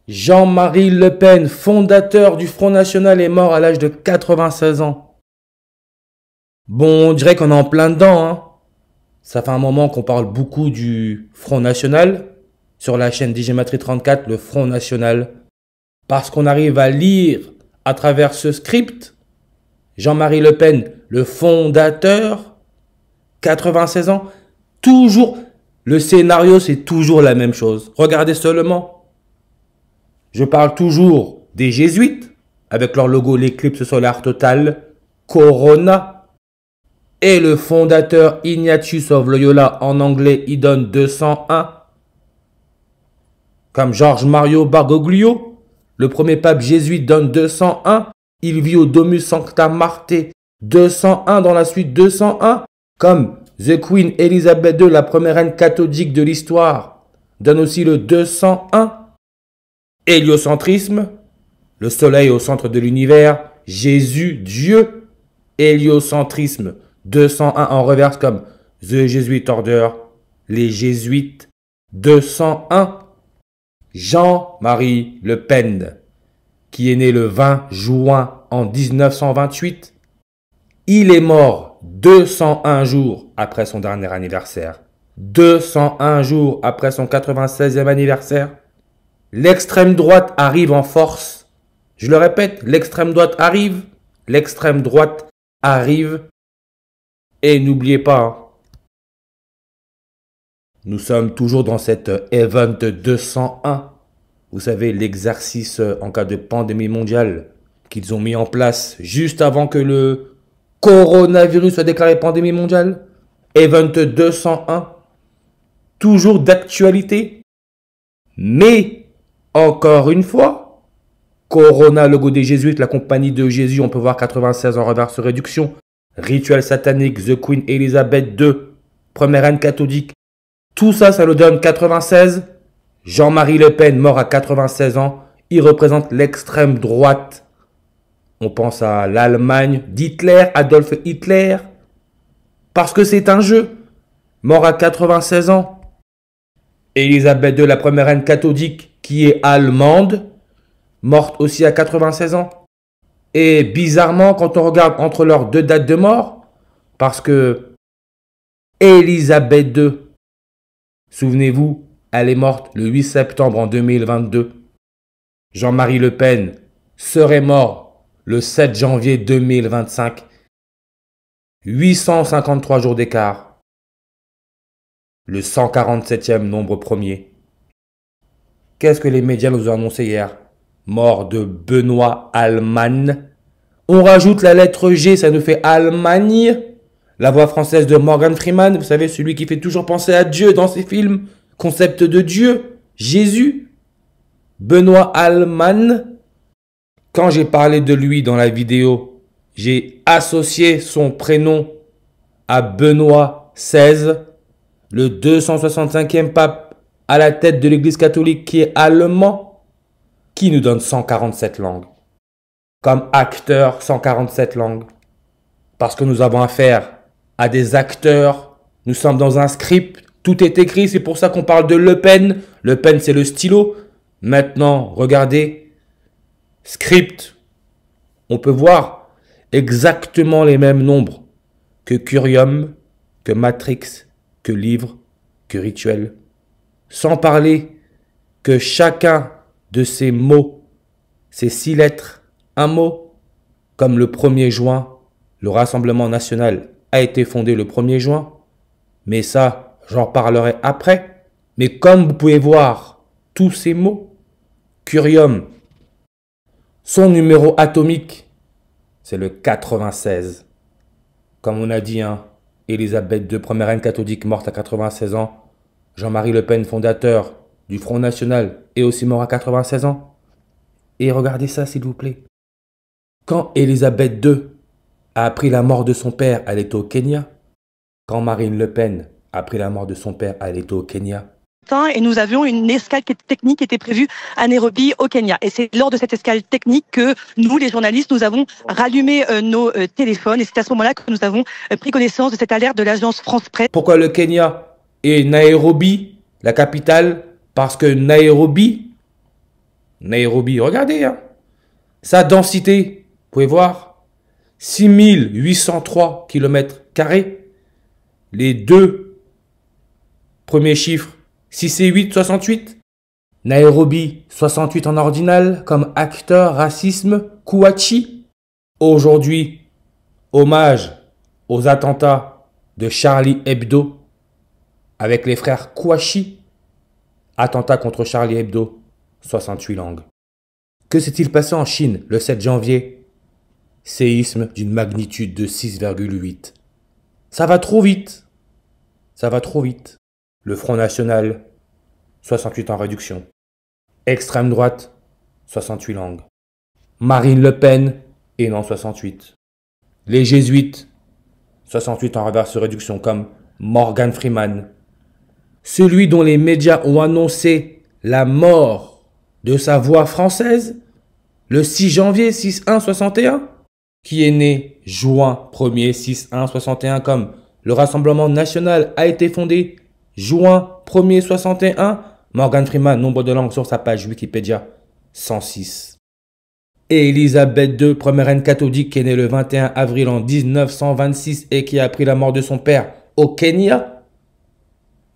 Jean-Marie Le Pen, fondateur du Front National, est mort à l'âge de 96 ans. Bon, on dirait qu'on est en plein dedans, hein. Ça fait un moment qu'on parle beaucoup du Front National sur la chaîne Digimatrie 34, le Front National. Parce qu'on arrive à lire à travers ce script, Jean-Marie Le Pen, le fondateur, 96 ans, toujours, le scénario c'est toujours la même chose. Regardez seulement. Je parle toujours des jésuites, avec leur logo l'éclipse solaire totale, Corona. Et le fondateur Ignatius of Loyola, en anglais, il donne 201. Comme George Mario Bergoglio, le premier pape jésuite donne 201. Il vit au Domus Sancta Marte, 201 dans la suite 201. Comme The Queen Elizabeth II, la première reine catholique de l'histoire, donne aussi le 201. Héliocentrisme, le soleil au centre de l'univers, Jésus, Dieu. Héliocentrisme, 201 en reverse comme The Jesuit Order, les jésuites, 201. Jean-Marie Le Pen, qui est né le 20 juin en 1928, il est mort 201 jours après son dernier anniversaire. 201 jours après son 96e anniversaire. L'extrême droite arrive en force. Je le répète, l'extrême droite arrive. L'extrême droite arrive. Et n'oubliez pas, hein, nous sommes toujours dans cet Event 201. Vous savez, l'exercice en cas de pandémie mondiale qu'ils ont mis en place juste avant que le coronavirus soit déclaré pandémie mondiale. Event 201. Toujours d'actualité. Mais, encore une fois, Corona, logo des jésuites, la compagnie de Jésus, on peut voir 96 en reverse réduction. Rituel satanique, The Queen Elizabeth II, première reine catholique. Tout ça, ça nous donne 96. Jean-Marie Le Pen, mort à 96 ans. Il représente l'extrême droite. On pense à l'Allemagne d'Hitler, Adolf Hitler. Parce que c'est un jeu. Mort à 96 ans. Elisabeth II, la première reine catholique, qui est allemande. Morte aussi à 96 ans. Et bizarrement, quand on regarde entre leurs deux dates de mort, parce que Elisabeth II, souvenez-vous, elle est morte le 8 septembre en 2022. Jean-Marie Le Pen serait mort le 7 janvier 2025. 853 jours d'écart. Le 147e nombre premier. Qu'est-ce que les médias nous ont annoncé hier? Mort de Benoît Allemagne. On rajoute la lettre G, ça nous fait Allemagne. La voix française de Morgan Freeman, vous savez, celui qui fait toujours penser à Dieu dans ses films. Concept de Dieu, Jésus. Benoît Allemagne. Quand j'ai parlé de lui dans la vidéo, j'ai associé son prénom à Benoît XVI, le 265e pape à la tête de l'Église catholique qui est allemand, qui nous donne 147 langues. Comme acteur, 147 langues. Parce que nous avons affaire à des acteurs, nous sommes dans un script, tout est écrit, c'est pour ça qu'on parle de Le Pen. Le Pen, c'est le stylo. Maintenant, regardez, script, on peut voir exactement les mêmes nombres que Curium, que Matrix, que Livre, que Rituel. Sans parler que chacun de ces mots, ces 6 lettres, un mot, comme le 1er juin, le Rassemblement national a été fondé le 1er juin, mais ça, j'en parlerai après. Mais comme vous pouvez voir, tous ces mots, Curium, son numéro atomique, c'est le 96. Comme on a dit, hein, Elisabeth II, première reine catholique, morte à 96 ans. Jean-Marie Le Pen, fondateur du Front National, est aussi mort à 96 ans. Et regardez ça, s'il vous plaît. Quand Elisabeth II a appris la mort de son père, elle était au Kenya. Quand Marine Le Pen a appris la mort de son père, elle était au Kenya. Et nous avions une escale technique qui était prévue à Nairobi, au Kenya. Et c'est lors de cette escale technique que nous, les journalistes, nous avons rallumé nos téléphones. Et c'est à ce moment-là que nous avons pris connaissance de cette alerte de l'agence France Presse. Pourquoi le Kenya et Nairobi, la capitale? Parce que Nairobi, Nairobi, regardez, hein. Sa densité, vous pouvez voir, 6803 km². Les deux premiers chiffres, 6 et 8, 68. Nairobi, 68 en ordinal, comme acteur, racisme, Kouachi. Aujourd'hui, hommage aux attentats de Charlie Hebdo avec les frères Kouachi. Attentat contre Charlie Hebdo, 68 langues. Que s'est-il passé en Chine le 7 janvier? Séisme d'une magnitude de 6,8. Ça va trop vite. Ça va trop vite. Le Front National, 68 en réduction. Extrême droite, 68 langues. Marine Le Pen, et non 68. Les jésuites, 68 en reverse réduction, comme Morgan Freeman. Celui dont les médias ont annoncé la mort de sa voix française, le 6 janvier 6-1-61, qui est né juin 1er 6-1-61, comme le Rassemblement national a été fondé juin 1er 61. Morgan Freeman, nombre de langues sur sa page Wikipédia, 106. Et Elisabeth II, première reine catholique, qui est née le 21 avril en 1926 et qui a appris la mort de son père au Kenya.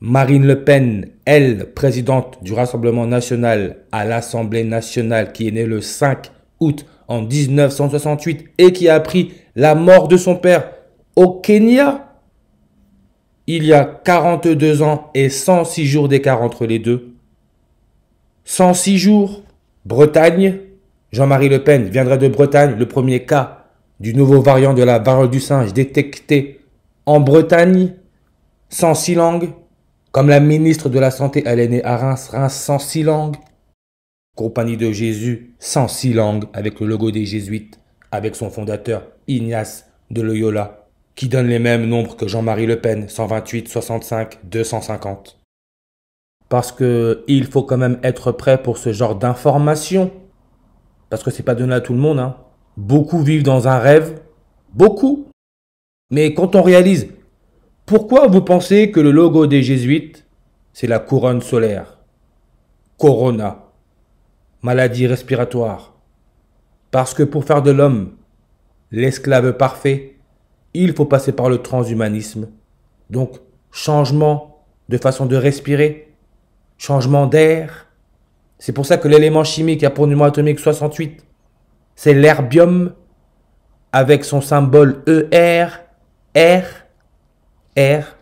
Marine Le Pen, elle, présidente du Rassemblement national à l'Assemblée nationale, qui est née le 5 août en 1968 et qui a appris la mort de son père au Kenya. Il y a 42 ans et 106 jours d'écart entre les deux. 106 jours. Bretagne. Jean-Marie Le Pen viendrait de Bretagne. Le premier cas du nouveau variant de la variole du singe détecté en Bretagne. 106 langues. Comme la ministre de la Santé, elle est née à Reims. Reims, 106 langues. Compagnie de Jésus, 106 langues, avec le logo des jésuites, avec son fondateur Ignace de Loyola, qui donne les mêmes nombres que Jean-Marie Le Pen, 128, 65, 250. Parce que il faut quand même être prêt pour ce genre d'informations. Parce que c'est pas donné à tout le monde, hein. Beaucoup vivent dans un rêve. Beaucoup. Mais quand on réalise, pourquoi vous pensez que le logo des jésuites, c'est la couronne solaire? Corona. Maladie respiratoire. Parce que pour faire de l'homme l'esclave parfait, il faut passer par le transhumanisme. Donc, changement de façon de respirer, changement d'air. C'est pour ça que l'élément chimique a pour numéro atomique 68. C'est l'herbium avec son symbole ER, R, R.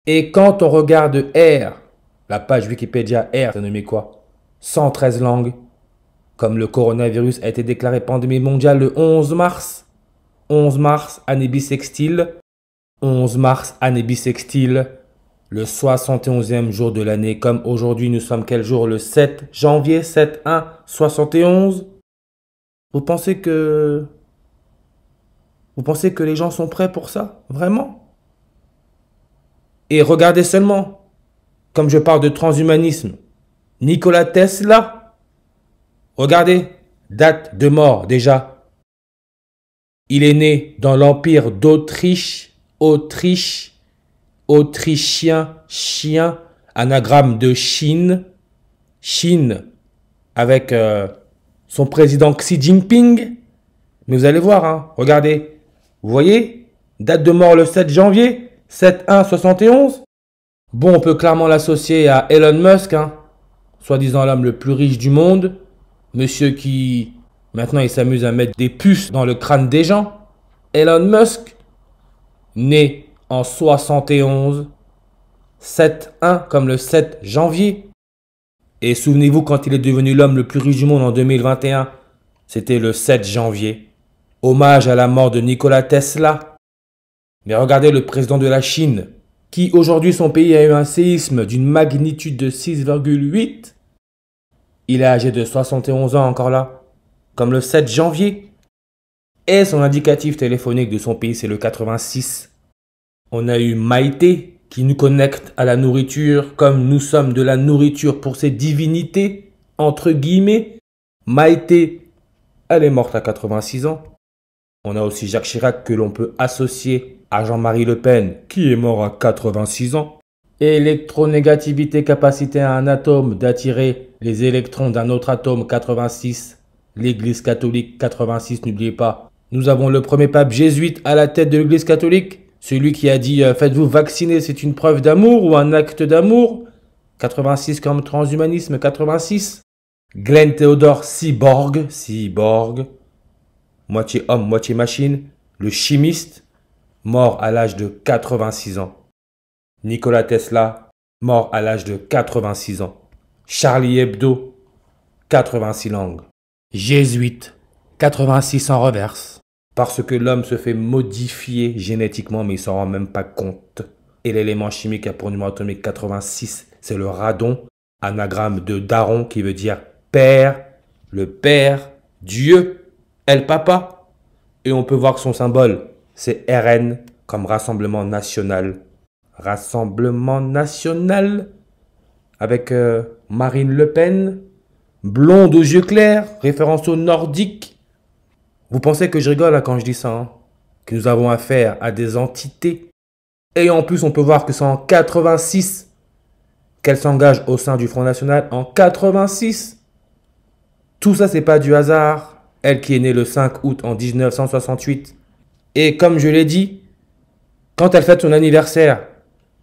Et quand on regarde R, la page Wikipédia R, ça nommé quoi? 113 langues. Comme le coronavirus a été déclaré pandémie mondiale le 11 mars. 11 mars, année bissextile. 11 mars, année bissextile. Le 71e jour de l'année. Comme aujourd'hui, nous sommes quel jour? Le 7 janvier, 7-1-71. Vous pensez que les gens sont prêts pour ça? Vraiment? Et regardez seulement, comme je parle de transhumanisme, Nikola Tesla, regardez, date de mort déjà. Il est né dans l'Empire d'Autriche, autrichien, chien, anagramme de Chine, Chine, avec son président Xi Jinping. Mais vous allez voir, hein, regardez, vous voyez, date de mort le 7 janvier, 7-1-71. Bon, on peut clairement l'associer à Elon Musk, hein, soi-disant l'homme le plus riche du monde, monsieur qui, maintenant, il s'amuse à mettre des puces dans le crâne des gens. Elon Musk, né en 71, 7-1 comme le 7 janvier. Et souvenez-vous, quand il est devenu l'homme le plus riche du monde en 2021, c'était le 7 janvier. Hommage à la mort de Nikola Tesla. Mais regardez le président de la Chine, qui aujourd'hui son pays a eu un séisme d'une magnitude de 6,8. Il est âgé de 71 ans encore là, comme le 7 janvier. Et son indicatif téléphonique de son pays, c'est le 86. On a eu Maïté, qui nous connecte à la nourriture, comme nous sommes de la nourriture pour ces divinités, entre guillemets. Maïté, elle est morte à 86 ans. On a aussi Jacques Chirac que l'on peut associer à Jean-Marie Le Pen, qui est mort à 86 ans. Électronégativité, capacité à un atome d'attirer les électrons d'un autre atome, 86. L'Église catholique, 86, n'oubliez pas. Nous avons le premier pape jésuite à la tête de l'Église catholique. Celui qui a dit faites-vous vacciner, c'est une preuve d'amour ou un acte d'amour. 86 comme transhumanisme, 86. Glenn Theodore Cyborg, moitié homme, moitié machine, le chimiste, mort à l'âge de 86 ans. Nikola Tesla, mort à l'âge de 86 ans. Charlie Hebdo, 86 langues. Jésuite, 86 en reverse. Parce que l'homme se fait modifier génétiquement, mais il s'en rend même pas compte. Et l'élément chimique a pour numéro atomique 86, c'est le radon, anagramme de daron qui veut dire père, le père, Dieu, El Papa. Et on peut voir que son symbole, c'est RN comme Rassemblement National. Rassemblement National avec Marine Le Pen, blonde aux yeux clairs, référence aux nordiques. Vous pensez que je rigole quand je dis ça, hein? Que nous avons affaire à des entités. Et en plus, on peut voir que c'est en 86 qu'elle s'engage au sein du Front National. En 86. Tout ça, c'est pas du hasard. Elle qui est née le 5 août en 1968. Et comme je l'ai dit, quand elle fête son anniversaire,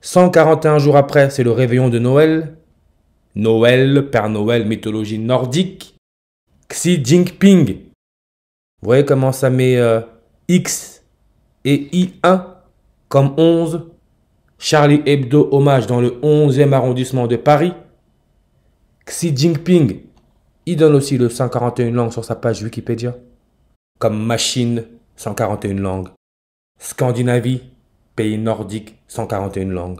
141 jours après, c'est le réveillon de Noël. Noël, Père Noël, mythologie nordique. Xi Jinping. Vous voyez comment ça met X et I1 comme 11. Charlie Hebdo, hommage dans le 11e arrondissement de Paris. Xi Jinping, il donne aussi le 141 langues sur sa page Wikipédia. Comme machine, 141 langues. Scandinavie, pays nordique, 141 langues.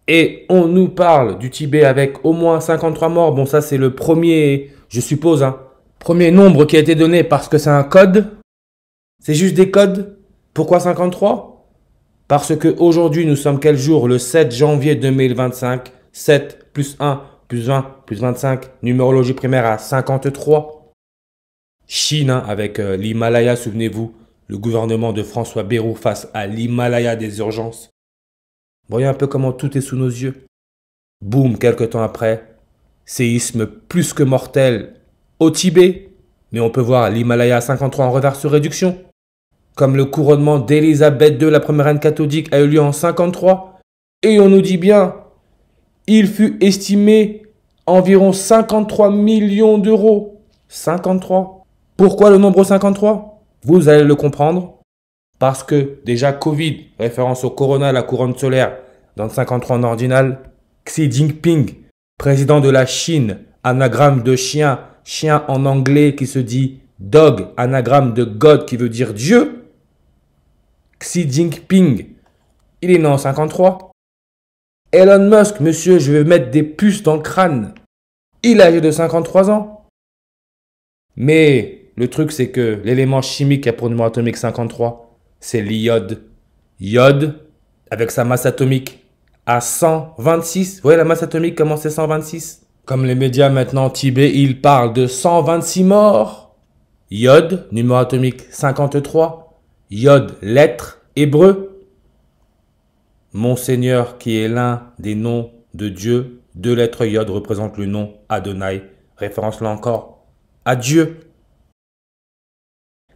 Et on nous parle du Tibet avec au moins 53 morts. Bon, ça c'est le premier, je suppose, hein, premier nombre qui a été donné parce que c'est un code. C'est juste des codes. Pourquoi 53? Parce que aujourd'hui nous sommes quel jour? Le 7 janvier 2025. 7 plus 1 plus 20 plus 25. Numérologie primaire à 53. Chine, hein, avec l'Himalaya, souvenez-vous. Le gouvernement de François Bayrou face à l'Himalaya des urgences. Voyez un peu comment tout est sous nos yeux. Boum, quelques temps après, séisme plus que mortel au Tibet. Mais on peut voir l'Himalaya 53 en reverse réduction. Comme le couronnement d'Élisabeth II, la première reine catholique, a eu lieu en 53. Et on nous dit bien, il fut estimé environ 53 millions d'euros. 53. Pourquoi le nombre 53? Vous allez le comprendre. Parce que déjà Covid, référence au corona, la couronne solaire, dans le 53 en ordinal. Xi Jinping, président de la Chine, anagramme de chien, chien en anglais qui se dit dog, anagramme de God qui veut dire Dieu. Xi Jinping, il est né en 53. Elon Musk, monsieur, je vais mettre des puces dans le crâne. Il est âgé de 53 ans. Mais le truc, c'est que l'élément chimique qui a pour numéro atomique 53, c'est l'iode. Iode, avec sa masse atomique à 126. Vous voyez la masse atomique, comment c'est 126? Comme les médias maintenant, Tibet, ils parlent de 126 morts. Iode, numéro atomique 53. Iode, lettre, hébreu. Monseigneur, qui est l'un des noms de Dieu, 2 lettres Iode représentent le nom Adonai. Référence là encore à Dieu.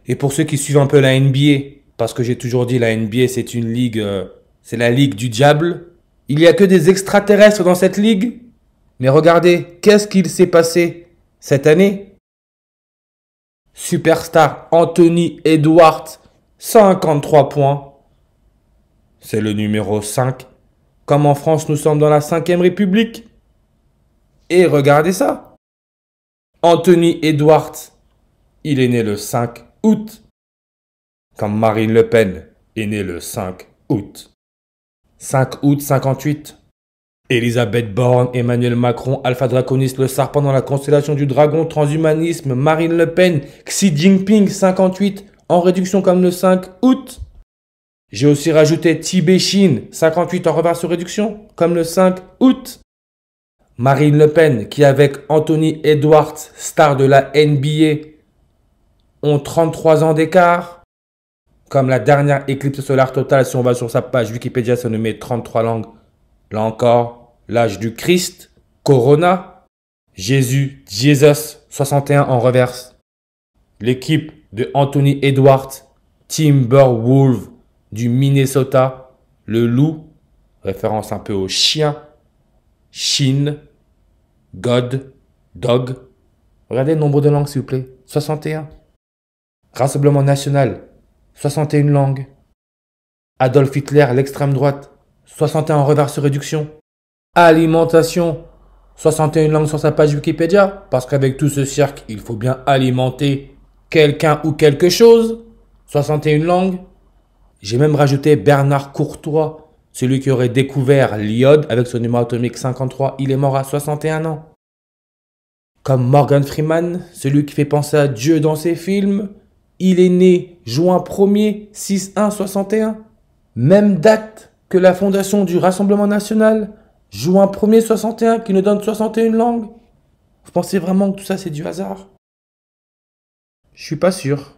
Et pour ceux qui suivent un peu la NBA, parce que j'ai toujours dit la NBA c'est une ligue, c'est la ligue du diable. Il n'y a que des extraterrestres dans cette ligue. Mais regardez, qu'est-ce qu'il s'est passé cette année? Superstar Anthony Edwards, 53 points. C'est le numéro 5. Comme en France, nous sommes dans la 5e République. Et regardez ça. Anthony Edwards, il est né le 5 août. Comme Marine Le Pen est née le 5 août. 5 août 58. Elisabeth Borne, Emmanuel Macron, Alpha Draconis, le serpent dans la constellation du dragon, transhumanisme, Marine Le Pen, Xi Jinping, 58, en réduction comme le 5 août. J'ai aussi rajouté Tibet, Chine, 58 en reverse réduction, comme le 5 août. Marine Le Pen, qui avec Anthony Edwards, star de la NBA, ont 33 ans d'écart. Comme la dernière éclipse solaire totale, si on va sur sa page Wikipédia, ça nous met 33 langues. Là encore, l'âge du Christ, Corona. Jésus, Jesus, 61 en reverse. L'équipe de Anthony Edwards, Timberwolves du Minnesota. Le loup, référence un peu au chien. Shin, God, Dog. Regardez le nombre de langues, s'il vous plaît. 61. Rassemblement national, 61 langues. Adolf Hitler, l'extrême droite, 61 en reverse réduction. Alimentation, 61 langues sur sa page Wikipédia, parce qu'avec tout ce cirque, il faut bien alimenter quelqu'un ou quelque chose. 61 langues. J'ai même rajouté Bernard Courtois, celui qui aurait découvert l'iode avec son numéro atomique 53. Il est mort à 61 ans. Comme Morgan Freeman, celui qui fait penser à Dieu dans ses films. Il est né juin 1er, 6-1-61. Même date que la fondation du Rassemblement National, juin 1er 61, qui nous donne 61 langues. Vous pensez vraiment que tout ça c'est du hasard? Je suis pas sûr.